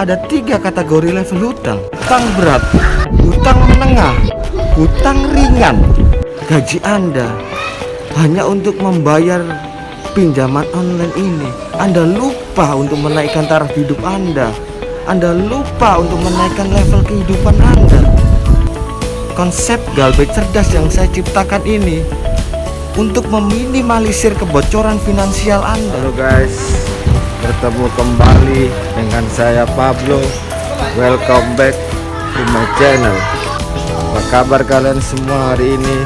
ada 3 kategori level hutang: hutang berat, hutang menengah, hutang ringan. Gaji Anda hanya untuk membayar pinjaman online ini. Anda lupa untuk menaikkan taraf hidup Anda. Anda lupa untuk menaikkan level kehidupan Anda. Konsep Galbe cerdas yang saya ciptakan ini untuk meminimalisir kebocoran finansial Anda. Halo guys, bertemu kembali dengan saya Pablo. Welcome back to my channel. Apa kabar kalian semua hari ini?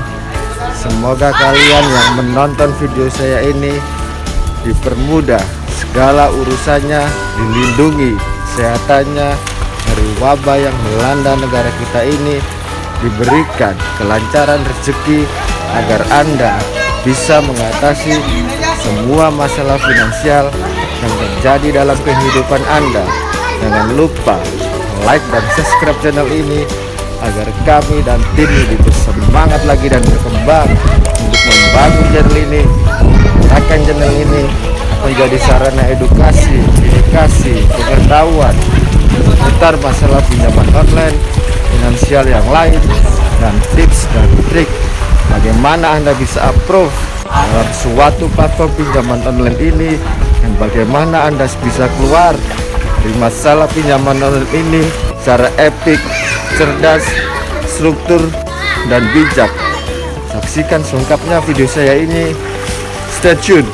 Semoga kalian yang menonton video saya ini dipermudah segala urusannya, dilindungi kesehatannya dari wabah yang melanda negara kita ini, diberikan kelancaran rezeki agar Anda bisa mengatasi semua masalah finansial yang terjadi dalam kehidupan Anda. Jangan lupa like dan subscribe channel ini agar kami dan tim ini bersemangat lagi dan berkembang untuk membangun channel ini. Akan channel ini menjadi sarana edukasi, pengetahuan seputar masalah pinjaman online, finansial yang lain, dan tips dan trik bagaimana Anda bisa approve dalam suatu platform pinjaman online ini, dan bagaimana Anda bisa keluar dari masalah pinjaman online ini secara epic, cerdas, struktur, dan bijak. Saksikan selengkapnya video saya ini. Stay tune.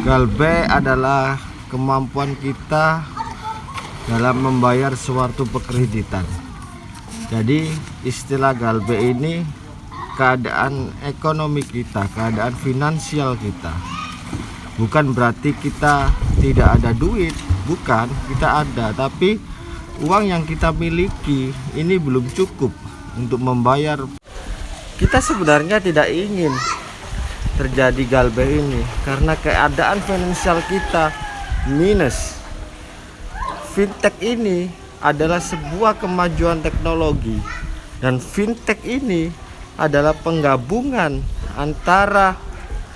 Galbe adalah kemampuan kita dalam membayar suatu pekreditan. Jadi istilah Galbe ini keadaan ekonomi kita, keadaan finansial kita. Bukan berarti kita tidak ada duit, bukan, kita ada, tapi uang yang kita miliki ini belum cukup untuk membayar. Kita sebenarnya tidak ingin terjadi galbe ini karena keadaan finansial kita minus. Fintech ini adalah sebuah kemajuan teknologi, dan fintech ini adalah penggabungan antara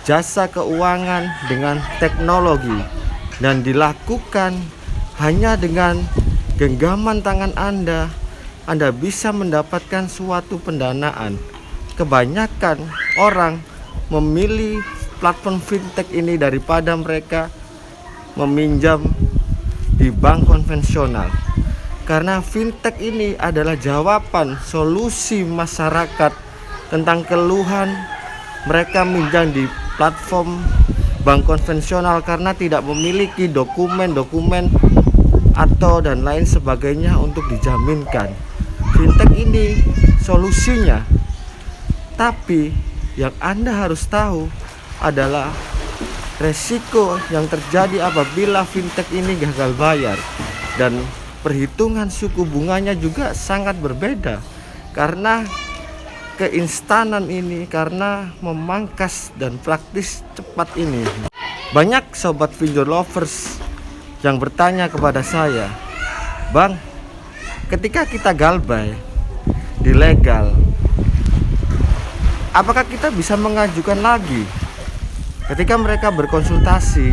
jasa keuangan dengan teknologi, dan dilakukan hanya dengan genggaman tangan Anda bisa mendapatkan suatu pendanaan. Kebanyakan orang memilih platform fintech ini daripada mereka meminjam di bank konvensional, karena fintech ini adalah jawaban solusi masyarakat tentang keluhan mereka minjam di platform bank konvensional karena tidak memiliki dokumen-dokumen atau dan lain sebagainya untuk dijaminkan. Fintech ini solusinya, tapi yang Anda harus tahu adalah resiko yang terjadi apabila fintech ini gagal bayar, dan perhitungan suku bunganya juga sangat berbeda karena keinstanan ini, karena memangkas dan praktis cepat ini. Banyak sobat pinjol lovers yang bertanya kepada saya, "Bang, ketika kita galbay di legal, apakah kita bisa mengajukan lagi?" Ketika mereka berkonsultasi,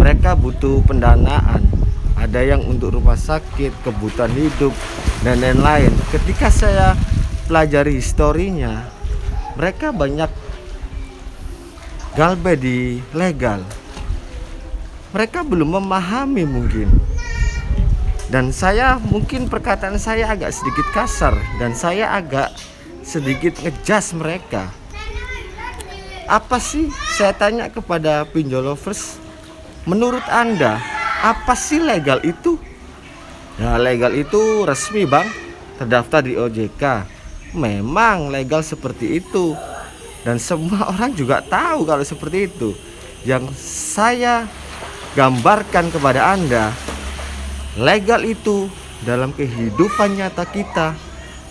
mereka butuh pendanaan, ada yang untuk rumah sakit, kebutuhan hidup, dan lain-lain. Ketika saya pelajari historinya, mereka banyak galbay di legal. Mereka belum memahami mungkin. Dan saya mungkin perkataan saya agak sedikit kasar, dan saya agak sedikit ngejas mereka. Apa sih, saya tanya kepada pinjol lovers, menurut Anda apa sih legal itu? Ya, legal itu resmi bang, terdaftar di OJK. Memang legal seperti itu, dan semua orang juga tahu kalau seperti itu. Yang saya gambarkan kepada Anda, legal itu dalam kehidupan nyata kita,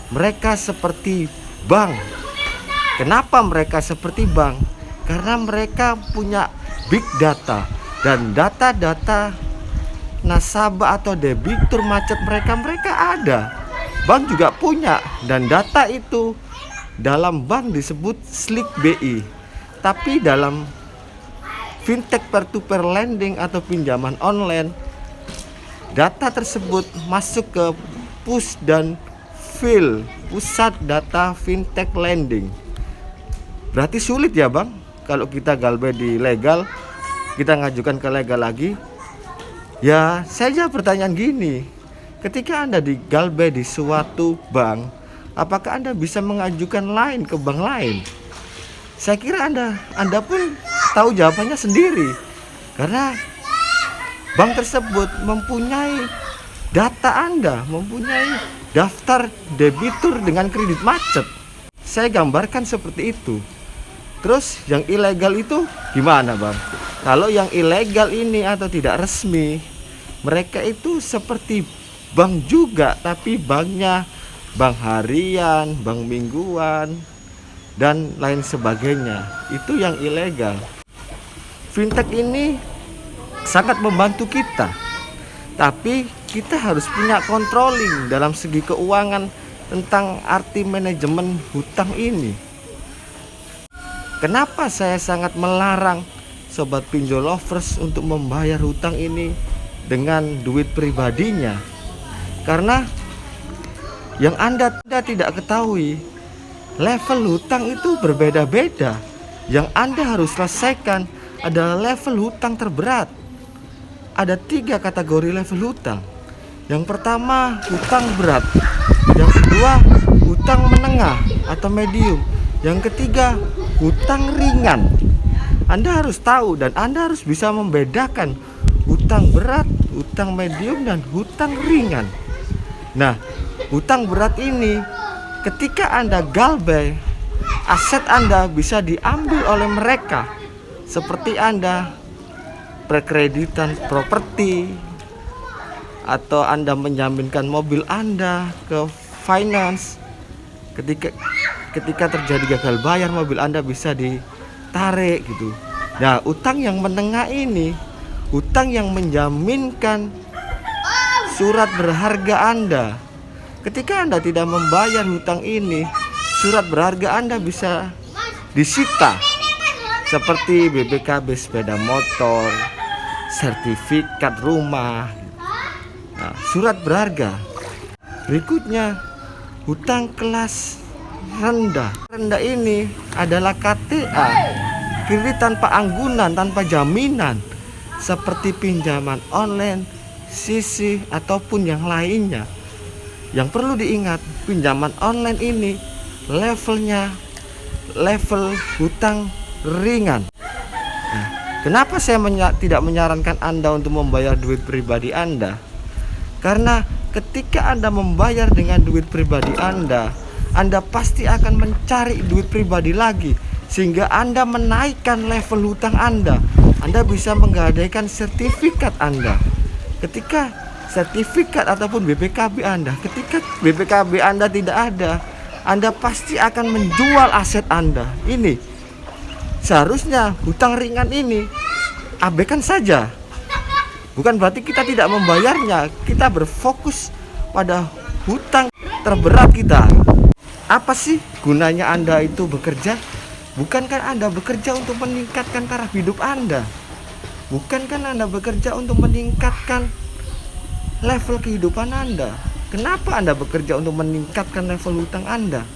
mereka seperti bank. Kenapa mereka seperti bank? Karena mereka punya big data, dan data-data nasabah atau debitur macet mereka ada. Bank juga punya, dan data itu dalam bank disebut slick BI. Tapi dalam fintech peer-to-peer lending atau pinjaman online, data tersebut masuk ke push dan fill, pusat data fintech lending. Berarti sulit ya bang, kalau kita galbay di legal, kita ngajukan ke legal lagi. Ya, saya pertanyaan gini, ketika Anda di galbay di suatu bank, apakah Anda bisa mengajukan lain ke bank lain? Saya kira Anda pun tahu jawabannya sendiri, karena bank tersebut mempunyai data Anda, mempunyai daftar debitur dengan kredit macet. Saya gambarkan seperti itu. Terus yang ilegal itu gimana bang? Kalau yang ilegal ini atau tidak resmi, mereka itu seperti bank juga, tapi banknya bank harian, bank mingguan, dan lain sebagainya. Itu yang ilegal. Fintech ini sangat membantu kita, tapi kita harus punya controlling dalam segi keuangan tentang arti manajemen hutang ini. Kenapa saya sangat melarang sobat pinjol lovers untuk membayar hutang ini dengan duit pribadinya? Karena yang Anda tidak ketahui, level hutang itu berbeda-beda. Yang Anda harus selesaikan adalah level hutang terberat. Ada 3 kategori level hutang. Yang pertama, hutang berat. Yang kedua, hutang menengah atau medium. Yang ketiga, hutang ringan. Anda harus tahu dan Anda harus bisa membedakan hutang berat, hutang medium, dan hutang ringan. Nah, hutang berat ini ketika Anda galbay, aset Anda bisa diambil oleh mereka, seperti Anda perkreditan properti, atau Anda menjaminkan mobil Anda ke finance. Ketika terjadi gagal bayar, mobil Anda bisa ditarik gitu. Nah, utang yang menengah ini, utang yang menjaminkan surat berharga Anda. Ketika Anda tidak membayar hutang ini, surat berharga Anda bisa disita, seperti BPKB sepeda motor, sertifikat rumah. Nah, surat berharga. Berikutnya, hutang kelas rendah. Rendah ini adalah KTA, kredit tanpa anggunan, tanpa jaminan, seperti pinjaman online, sisi, ataupun yang lainnya. Yang perlu diingat, pinjaman online ini levelnya level hutang ringan. Nah, kenapa saya tidak menyarankan Anda untuk membayar duit pribadi Anda? Karena ketika Anda membayar dengan duit pribadi Anda pasti akan mencari duit pribadi lagi, sehingga Anda menaikkan level hutang Anda. Anda bisa menggadaikan sertifikat Anda. Ketika sertifikat ataupun BPKB Anda, ketika BPKB Anda tidak ada, Anda pasti akan menjual aset Anda. Ini seharusnya hutang ringan ini abaikan saja. Bukan berarti kita tidak membayarnya, kita berfokus pada hutang terberat kita. Apa sih gunanya Anda itu bekerja? Bukankah Anda bekerja untuk meningkatkan taraf hidup Anda? Bukankah Anda bekerja untuk meningkatkan level kehidupan Anda? Kenapa Anda bekerja untuk meningkatkan level hutang Anda?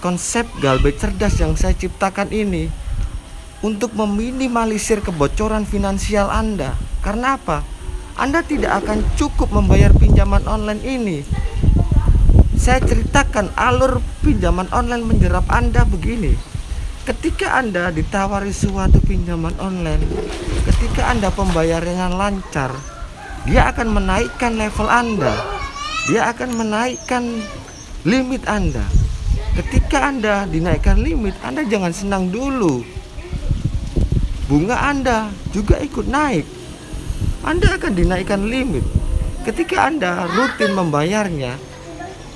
Konsep Galbait cerdas yang saya ciptakan ini untuk meminimalisir kebocoran finansial Anda. Karena apa? Anda tidak akan cukup membayar pinjaman online ini. Saya ceritakan alur pinjaman online menjerap Anda begini. Ketika Anda ditawari suatu pinjaman online, ketika Anda pembayarannya lancar, dia akan menaikkan level Anda. Dia akan menaikkan limit Anda. Ketika Anda dinaikkan limit, Anda jangan senang dulu. Bunga Anda juga ikut naik. Anda akan dinaikkan limit. Ketika Anda rutin membayarnya,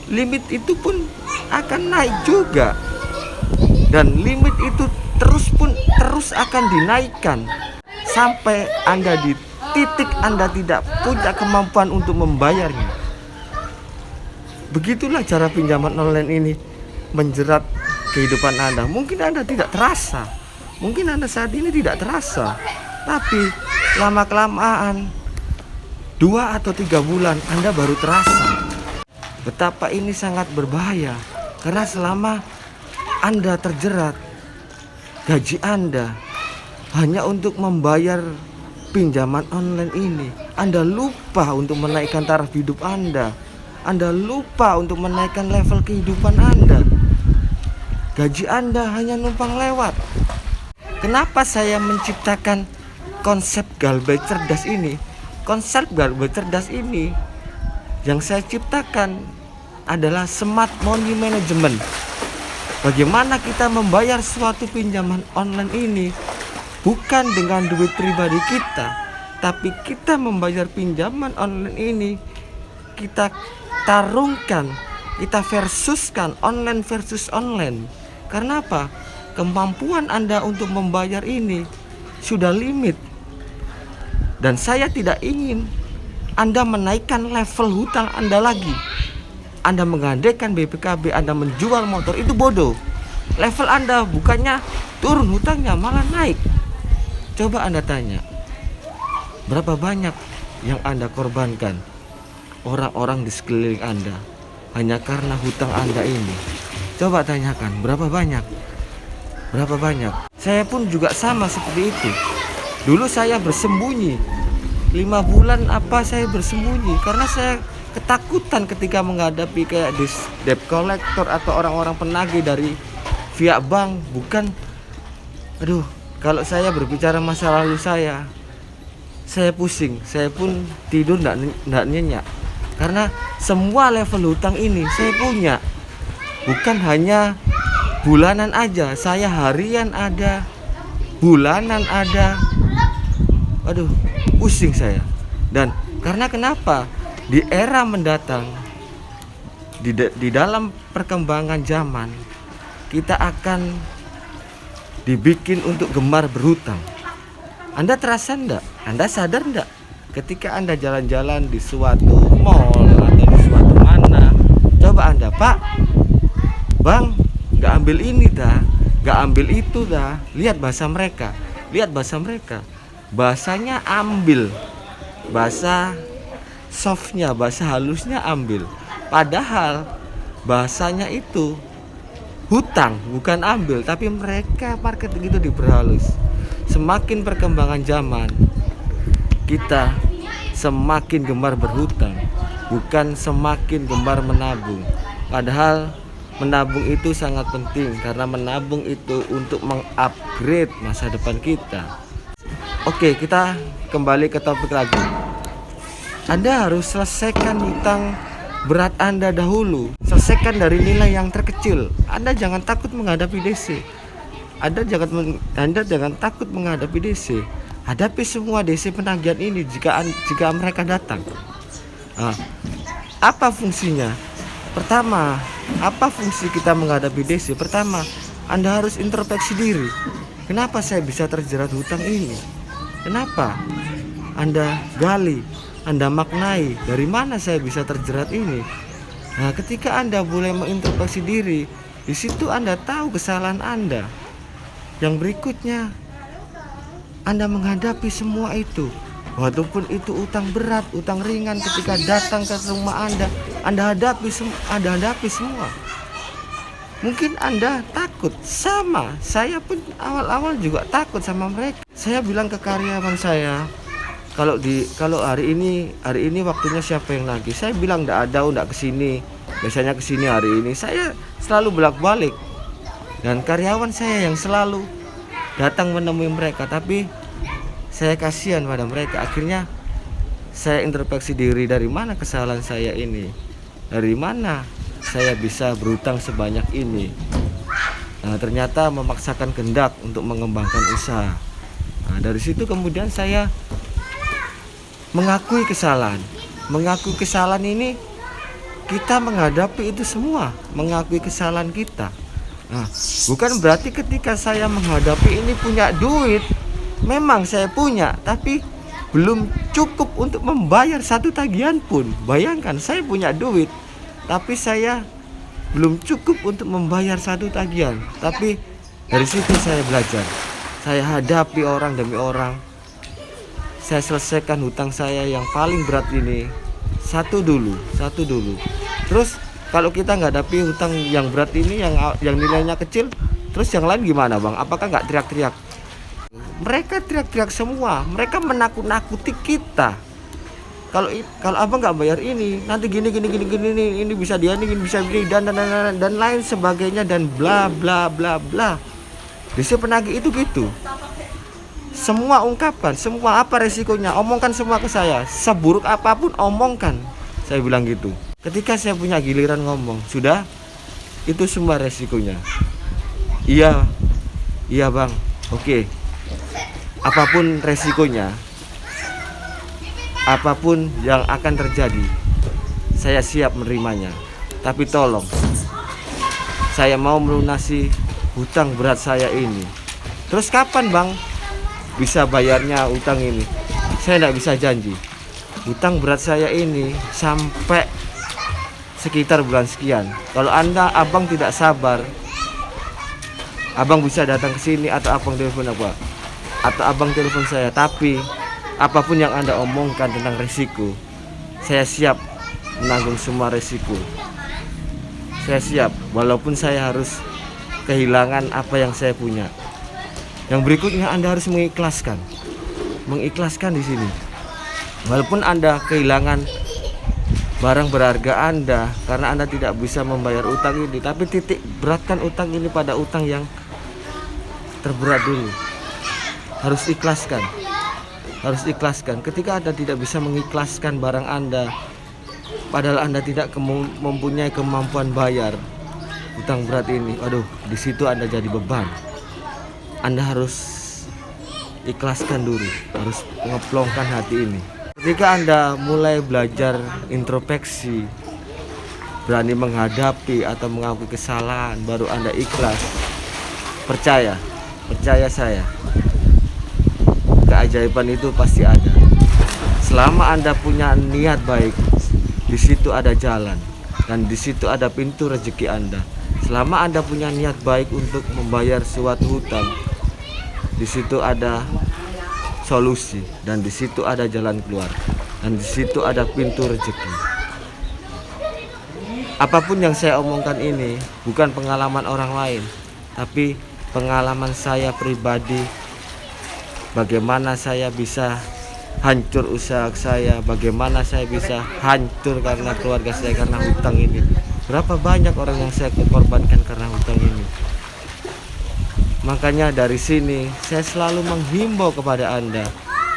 limit itu pun akan naik juga. Dan limit itu terus akan dinaikkan sampai Anda di titik Anda tidak punya kemampuan untuk membayarnya. Begitulah cara pinjaman online ini menjerat kehidupan Anda. Mungkin Anda tidak terasa, mungkin Anda saat ini tidak terasa, tapi lama-kelamaan 2 atau 3 bulan Anda baru terasa betapa ini sangat berbahaya. Karena selama Anda terjerat, gaji Anda hanya untuk membayar pinjaman online ini, Anda lupa untuk menaikkan taraf hidup Anda. Anda lupa untuk menaikkan level kehidupan Anda. Gaji Anda hanya numpang lewat. Kenapa saya menciptakan konsep Galbait cerdas ini? Konsep Galbait cerdas ini yang saya ciptakan adalah smart money management. Bagaimana kita membayar suatu pinjaman online ini bukan dengan duit pribadi kita, tapi kita membayar pinjaman online ini, kita tarungkan, kita versuskan online versus online. Karena apa? Kemampuan Anda untuk membayar ini sudah limit. Dan saya tidak ingin Anda menaikkan level hutang Anda lagi. Anda menggadaikan BPKB, Anda menjual motor, itu bodoh. Level Anda bukannya turun, hutangnya malah naik. Coba Anda tanya, berapa banyak yang Anda korbankan orang-orang di sekeliling Anda hanya karena hutang Anda ini? Coba tanyakan, berapa banyak? Berapa banyak? Saya pun juga sama seperti itu. Dulu saya bersembunyi 5 bulan saya bersembunyi karena saya ketakutan ketika menghadapi kayak debt collector atau orang-orang penagih dari pihak bank. Kalau saya berbicara masa lalu saya pusing, saya pun tidur enggak nyenyak. Karena semua level hutang ini saya punya. Bukan hanya bulanan aja, saya harian ada, bulanan ada. Aduh, pusing saya. Dan karena kenapa? Di era mendatang, di dalam perkembangan zaman, kita akan dibikin untuk gemar berhutang. Anda terasa enggak? Anda sadar enggak? Ketika Anda jalan-jalan di suatu mall atau di suatu mana, coba Anda, Pak, Bang, nggak ambil ini dah, nggak ambil itu dah. Lihat bahasa mereka, lihat bahasa mereka. Bahasanya ambil, bahasa softnya, bahasa halusnya ambil. Padahal bahasanya itu hutang, bukan ambil. Tapi mereka marketing itu diperhalus. Semakin perkembangan zaman, kita semakin gemar berhutang, bukan semakin gemar menabung. Padahal menabung itu sangat penting, karena menabung itu untuk mengupgrade masa depan kita. Oke, kita kembali ke topik lagi. Anda harus selesaikan hutang berat Anda dahulu. Selesaikan dari nilai yang terkecil. Anda jangan takut menghadapi DC. Anda jangan takut menghadapi DC. Hadapi semua DC penagihan ini jika mereka datang. Apa fungsinya? Pertama, apa fungsi kita menghadapi DC? Pertama, Anda harus introspeksi diri. Kenapa saya bisa terjerat hutang ini? Kenapa? Anda gali, Anda maknai dari mana saya bisa terjerat ini. Nah, ketika Anda mulai mengintrospeksi diri, di situ Anda tahu kesalahan Anda. Yang berikutnya, Anda menghadapi semua itu. Walaupun itu utang berat, utang ringan, ketika datang ke rumah Anda hadapi semua. Mungkin Anda takut, sama saya pun awal-awal juga takut sama mereka. Saya bilang ke karyawan saya, kalau hari ini waktunya siapa yang nagih, saya bilang enggak kesini, biasanya kesini hari ini. Saya selalu bolak-balik, dan karyawan saya yang selalu datang menemui mereka. Tapi saya kasihan pada mereka. Akhirnya saya introspeksi diri, dari mana kesalahan saya ini, dari mana saya bisa berhutang sebanyak ini. Nah, ternyata memaksakan kehendak untuk mengembangkan usaha. Nah, dari situ kemudian saya mengakui kesalahan. Mengakui kesalahan ini, kita menghadapi itu semua, mengakui kesalahan kita. Nah, bukan berarti ketika saya menghadapi ini punya duit. Memang saya punya, tapi belum cukup untuk membayar satu tagihan pun. Bayangkan, saya punya duit, tapi saya belum cukup untuk membayar satu tagihan. Tapi dari situ saya belajar. Saya hadapi orang demi orang. Saya selesaikan hutang saya yang paling berat ini satu dulu. Terus kalau kita nggak hadapi hutang yang berat ini, yang nilainya kecil, terus yang lain gimana, Bang? Apakah nggak teriak-teriak? Mereka teriak-teriak semua. Mereka menakut-nakuti kita. Kalau abang nggak bayar ini, nanti gini, ini bisa dia, ini bisa beli, dan lain sebagainya, dan bla bla bla bla. DC penagih itu gitu. Semua ungkapkan, semua apa resikonya, omongkan semua ke saya. Seburuk apapun omongkan, saya bilang gitu. Ketika saya punya giliran ngomong, sudah, itu semua resikonya. Iya bang, oke. Apapun resikonya, apapun yang akan terjadi, saya siap menerimanya. Tapi tolong, saya mau melunasi hutang berat saya ini. Terus kapan, Bang, bisa bayarnya hutang ini? Saya tidak bisa janji. Hutang berat saya ini sampai sekitar bulan sekian. Kalau abang tidak sabar, abang bisa datang ke sini, atau abang telepon saya. Tapi apapun yang Anda omongkan tentang risiko, saya siap menanggung semua risiko. Saya siap, walaupun saya harus kehilangan apa yang saya punya. Yang berikutnya, Anda harus mengikhlaskan di sini. Walaupun Anda kehilangan barang berharga Anda karena Anda tidak bisa membayar utang ini, tapi titik beratkan utang ini pada utang yang terberat dulu. Harus ikhlaskan. Ketika Anda tidak bisa mengikhlaskan barang Anda, padahal Anda tidak mempunyai kemampuan bayar, hutang berat ini, aduh, di situ Anda jadi beban. Anda harus ikhlaskan dulu, harus ngeplongkan hati ini. Ketika Anda mulai belajar introspeksi, berani menghadapi atau mengakui kesalahan, baru Anda ikhlas. Percaya saya, keajaiban itu pasti ada. Selama Anda punya niat baik, di situ ada jalan dan di situ ada pintu rezeki Anda. Selama Anda punya niat baik untuk membayar suatu hutang, di situ ada solusi dan di situ ada jalan keluar dan di situ ada pintu rezeki. Apapun yang saya omongkan ini bukan pengalaman orang lain, tapi pengalaman saya pribadi. Bagaimana saya bisa hancur usaha saya, bagaimana saya bisa hancur karena keluarga saya karena hutang ini. Berapa banyak orang yang saya korbankan karena hutang ini. Makanya dari sini saya selalu menghimbau kepada Anda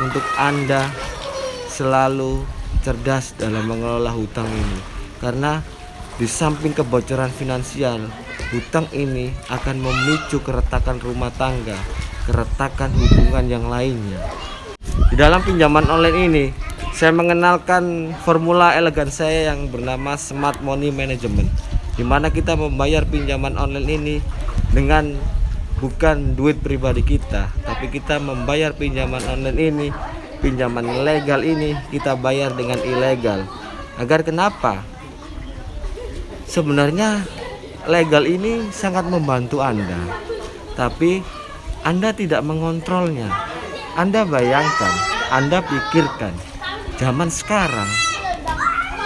untuk Anda selalu cerdas dalam mengelola hutang ini. Karena di samping kebocoran finansial, hutang ini akan memicu keretakan rumah tangga, keretakan hubungan yang lainnya. Di dalam pinjaman online ini, saya mengenalkan formula elegan saya yang bernama Smart Money Management, di mana kita membayar pinjaman online ini dengan bukan duit pribadi kita, tapi kita membayar pinjaman online ini, pinjaman legal ini kita bayar dengan ilegal. Agar kenapa? Sebenarnya legal ini sangat membantu Anda, tapi Anda tidak mengontrolnya. Anda bayangkan, Anda pikirkan, zaman sekarang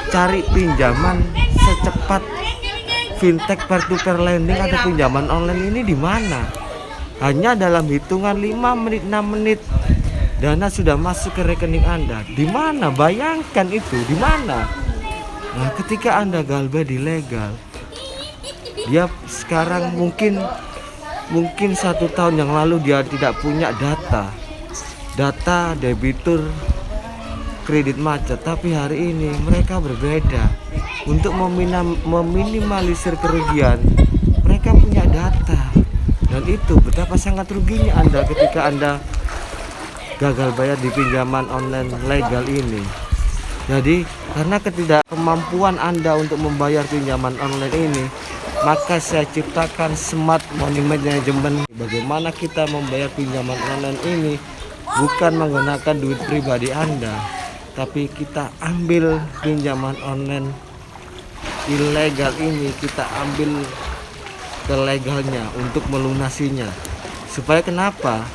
cari pinjaman secepat fintech peer-to-peer lending atau pinjaman online ini di mana? Hanya dalam hitungan 5 menit, 6 menit dana sudah masuk ke rekening Anda. Di mana? Bayangkan itu, di mana? Nah, ketika Anda galbah di legal, dia sekarang mungkin 1 tahun yang lalu dia tidak punya data debitur kredit macet, tapi hari ini mereka berbeda. Untuk meminimalisir kerugian, mereka punya data, dan itu betapa sangat ruginya Anda ketika Anda gagal bayar di pinjaman online legal ini. Jadi karena ketidakmampuan Anda untuk membayar pinjaman online ini, maka saya ciptakan Smart Money Management. Bagaimana kita membayar pinjaman online ini bukan menggunakan duit pribadi Anda, tapi kita ambil pinjaman online ilegal ini, kita ambil ke legalnya untuk melunasinya. Supaya kenapa?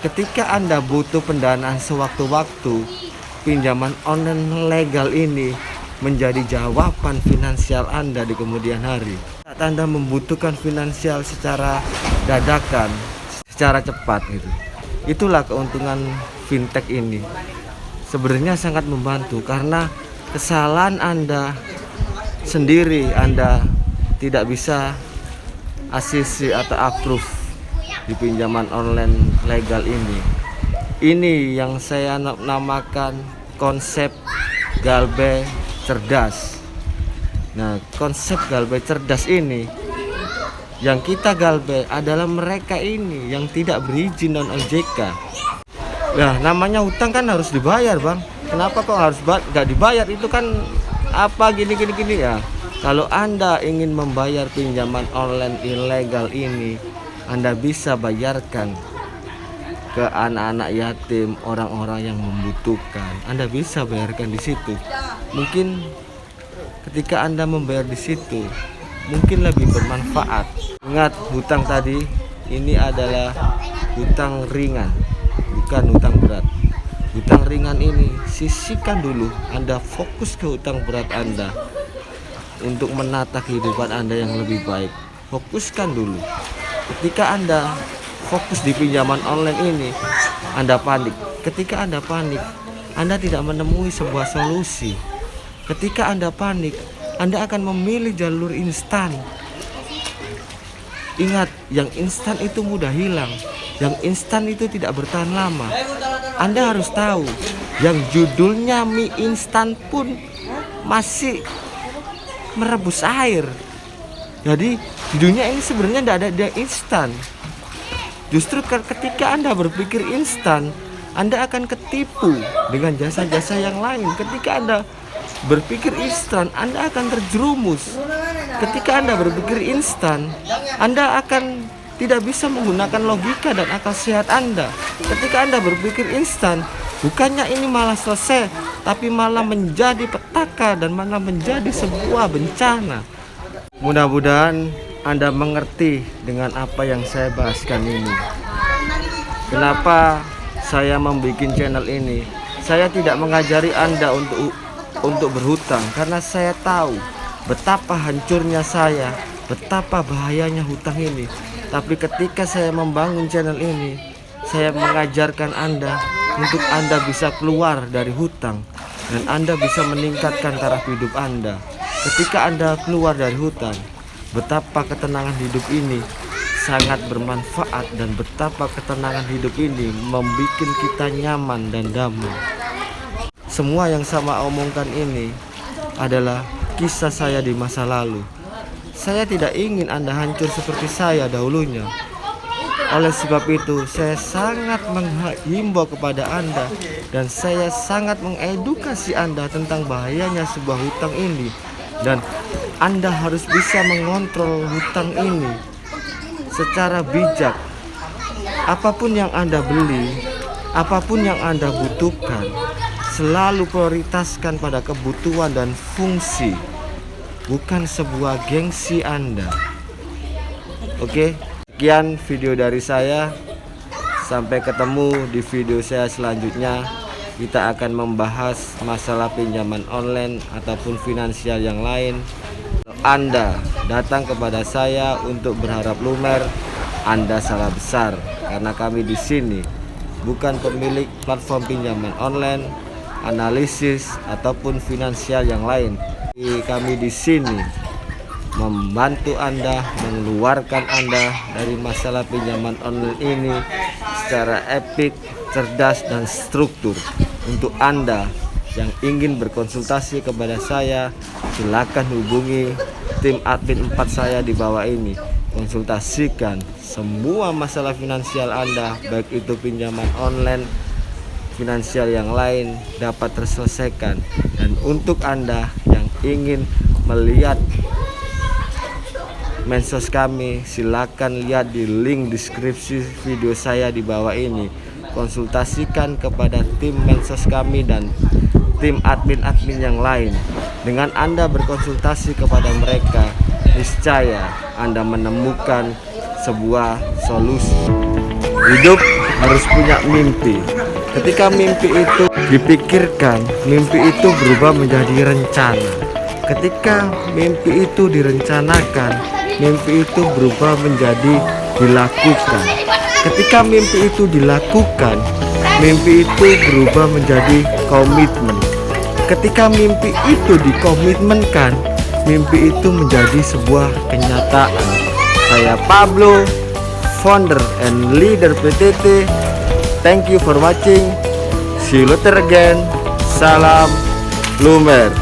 Ketika Anda butuh pendanaan sewaktu-waktu, pinjaman online legal ini menjadi jawaban finansial Anda di kemudian hari. Saat Anda membutuhkan finansial secara dadakan, secara cepat gitu. Itulah keuntungan fintech ini. Sebenarnya sangat membantu karena kesalahan Anda sendiri, Anda tidak bisa ACC atau approve di pinjaman online legal ini. Ini yang saya namakan konsep galbah cerdas. Nah, konsep galbah cerdas ini yang kita galbah adalah mereka ini yang tidak berizin non OJK. Nah, namanya hutang kan harus dibayar, Bang. Kenapa kok harus gak dibayar? Itu kan apa gini ya. Kalau Anda ingin membayar pinjaman online ilegal ini, Anda bisa bayarkan ke anak-anak yatim, orang-orang yang membutuhkan. Anda bisa bayarkan di situ. Mungkin ketika Anda membayar di situ, mungkin lebih bermanfaat. Ingat, hutang tadi ini adalah hutang ringan, bukan hutang berat. Hutang ringan ini sisihkan dulu. Anda fokus ke hutang berat Anda untuk menata kehidupan Anda yang lebih baik. Fokuskan dulu. Ketika Anda fokus di pinjaman online ini, Anda panik. Ketika Anda panik, Anda tidak menemui sebuah solusi. Ketika Anda panik, Anda akan memilih jalur instan. Ingat, yang instan itu mudah hilang. Yang instan itu tidak bertahan lama. Anda harus tahu, yang judulnya mie instan pun masih merebus air. Jadi Di dunia ini sebenarnya tidak ada yang instan. Justru ketika Anda berpikir instan, Anda akan ketipu dengan jasa-jasa yang lain. Ketika Anda berpikir instan, Anda akan terjerumus. Ketika Anda berpikir instan, Anda akan tidak bisa menggunakan logika dan akal sehat Anda. Ketika Anda berpikir instan, bukannya ini malah selesai, tapi malah menjadi petaka dan malah menjadi sebuah bencana. Mudah-mudahan Anda mengerti dengan apa yang saya bahaskan ini. Kenapa saya membuat channel ini? Saya tidak mengajari Anda untuk berhutang, karena saya tahu betapa hancurnya saya, betapa bahayanya hutang ini. Tapi ketika saya membangun channel ini, saya mengajarkan Anda untuk Anda bisa keluar dari hutang dan Anda bisa meningkatkan taraf hidup Anda. Ketika Anda keluar dari hutang, betapa ketenangan hidup ini sangat bermanfaat dan betapa ketenangan hidup ini membuat kita nyaman dan damai. Semua yang sama omongkan ini adalah kisah saya di masa lalu. Saya tidak ingin Anda hancur seperti saya dahulunya. Oleh sebab itu, saya sangat menghimbau kepada Anda dan saya sangat mengedukasi Anda tentang bahayanya sebuah hutang ini. Dan Anda harus bisa mengontrol hutang ini secara bijak. Apapun yang Anda beli, apapun yang Anda butuhkan, selalu prioritaskan pada kebutuhan dan fungsi, bukan sebuah gengsi Anda. Oke, sekian video dari saya. Sampai ketemu di video saya selanjutnya. Kita akan membahas masalah pinjaman online ataupun finansial yang lain. Kalau Anda datang kepada saya untuk berharap lumer, Anda salah besar, karena kami di sini bukan pemilik platform pinjaman online, analisis ataupun finansial yang lain. Kami di sini membantu Anda, mengeluarkan Anda dari masalah pinjaman online ini secara epic, cerdas dan struktur. Untuk Anda yang ingin berkonsultasi kepada saya, silakan hubungi tim admin 4 saya di bawah ini. Konsultasikan semua masalah finansial Anda, baik itu pinjaman online, finansial yang lain, dapat terselesaikan. Dan untuk Anda yang ingin melihat medsos kami, silakan lihat di link deskripsi video saya di bawah ini. Konsultasikan kepada tim medsos kami dan tim admin-admin yang lain. Dengan Anda berkonsultasi kepada mereka, niscaya Anda menemukan sebuah solusi. Hidup harus punya mimpi. Ketika mimpi itu dipikirkan, mimpi itu berubah menjadi rencana. Ketika mimpi itu direncanakan, mimpi itu berubah menjadi dilakukan. Ketika mimpi itu dilakukan, mimpi itu berubah menjadi komitmen. Ketika mimpi itu dikomitmenkan, mimpi itu menjadi sebuah kenyataan. Saya Pablo, founder and leader PTT. Thank you for watching. See you later again. Salam lumer.